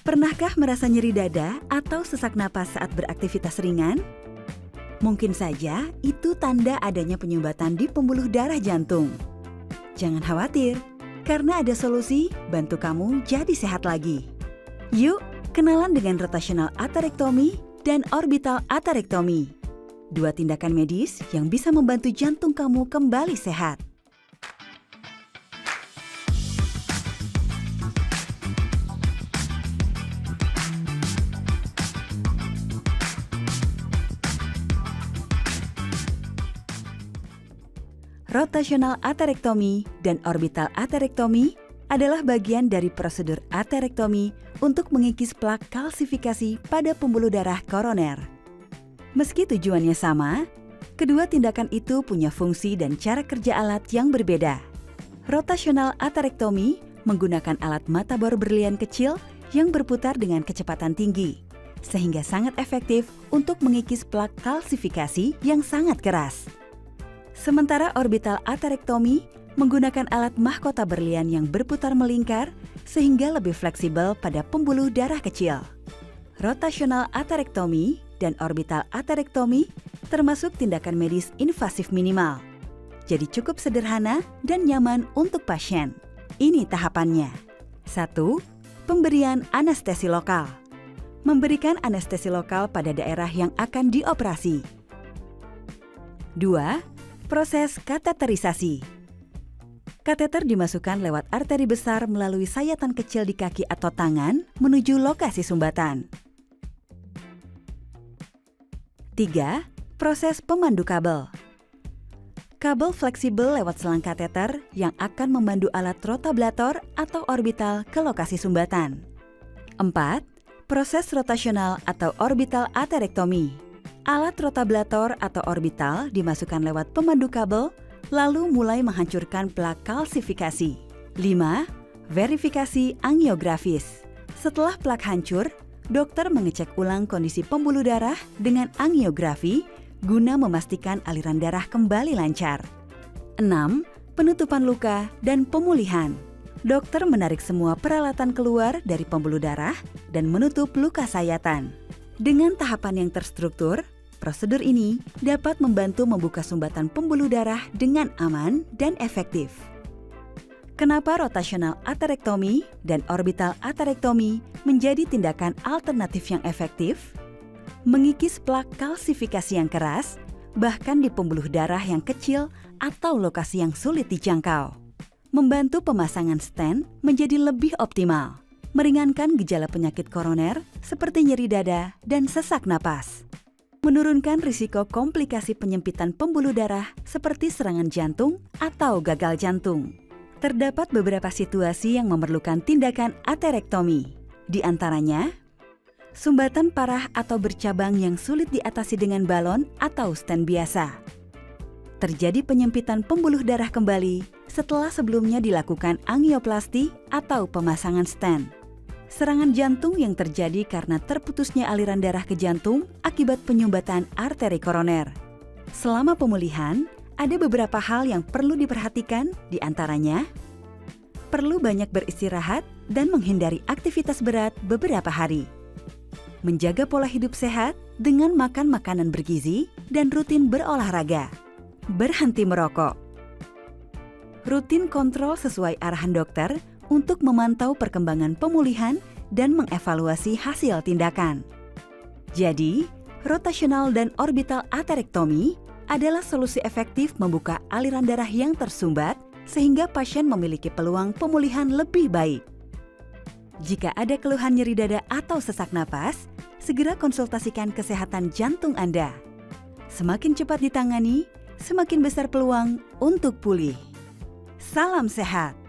Pernahkah merasa nyeri dada atau sesak napas saat beraktivitas ringan? Mungkin saja itu tanda adanya penyumbatan di pembuluh darah jantung. Jangan khawatir, karena ada solusi bantu kamu jadi sehat lagi. Yuk, kenalan dengan rotational atherectomy dan orbital atherectomy. Dua tindakan medis yang bisa membantu jantung kamu kembali sehat. Rotational atherectomy dan orbital atherectomy adalah bagian dari prosedur atherectomy untuk mengikis plak kalsifikasi pada pembuluh darah koroner. Meski tujuannya sama, kedua tindakan itu punya fungsi dan cara kerja alat yang berbeda. Rotational atherectomy menggunakan alat mata bor berlian kecil yang berputar dengan kecepatan tinggi, sehingga sangat efektif untuk mengikis plak kalsifikasi yang sangat keras. Sementara orbital atherectomy menggunakan alat mahkota berlian yang berputar melingkar sehingga lebih fleksibel pada pembuluh darah kecil. Rotational atherectomy dan orbital atherectomy termasuk tindakan medis invasif minimal. Jadi cukup sederhana dan nyaman untuk pasien. Ini tahapannya. 1. Pemberian anestesi lokal. Memberikan anestesi lokal pada daerah yang akan dioperasi. 2. Proses kateterisasi. Kateter dimasukkan lewat arteri besar melalui sayatan kecil di kaki atau tangan menuju lokasi sumbatan. 3. Proses pemandu kabel. Kabel fleksibel lewat selang kateter yang akan memandu alat rotablator atau orbital ke lokasi sumbatan. 4. Proses rotasional atau orbital atherectomy. Alat rotablator atau orbital dimasukkan lewat pemandu kabel, lalu mulai menghancurkan plak kalsifikasi. 5. Verifikasi angiografis. Setelah plak hancur, dokter mengecek ulang kondisi pembuluh darah dengan angiografi guna memastikan aliran darah kembali lancar. 6. Penutupan luka dan pemulihan. Dokter menarik semua peralatan keluar dari pembuluh darah dan menutup luka sayatan. Dengan tahapan yang terstruktur, prosedur ini dapat membantu membuka sumbatan pembuluh darah dengan aman dan efektif. Kenapa rotational atherectomy dan orbital atherectomy menjadi tindakan alternatif yang efektif? Mengikis plak kalsifikasi yang keras, bahkan di pembuluh darah yang kecil atau lokasi yang sulit dijangkau. Membantu pemasangan stent menjadi lebih optimal. Meringankan gejala penyakit koroner seperti nyeri dada dan sesak napas. Menurunkan risiko komplikasi penyempitan pembuluh darah seperti serangan jantung atau gagal jantung. Terdapat beberapa situasi yang memerlukan tindakan atherectomy. Di antaranya, sumbatan parah atau bercabang yang sulit diatasi dengan balon atau stent biasa. Terjadi penyempitan pembuluh darah kembali setelah sebelumnya dilakukan angioplasti atau pemasangan stent. Serangan jantung yang terjadi karena terputusnya aliran darah ke jantung akibat penyumbatan arteri koroner. Selama pemulihan, ada beberapa hal yang perlu diperhatikan, di antaranya perlu banyak beristirahat dan menghindari aktivitas berat beberapa hari. Menjaga pola hidup sehat dengan makan makanan bergizi dan rutin berolahraga. Berhenti merokok. Rutin kontrol sesuai arahan dokter untuk memantau perkembangan pemulihan dan mengevaluasi hasil tindakan. Jadi, rotational dan orbital atherectomy adalah solusi efektif membuka aliran darah yang tersumbat sehingga pasien memiliki peluang pemulihan lebih baik. Jika ada keluhan nyeri dada atau sesak napas, segera konsultasikan kesehatan jantung Anda. Semakin cepat ditangani, semakin besar peluang untuk pulih. Salam sehat!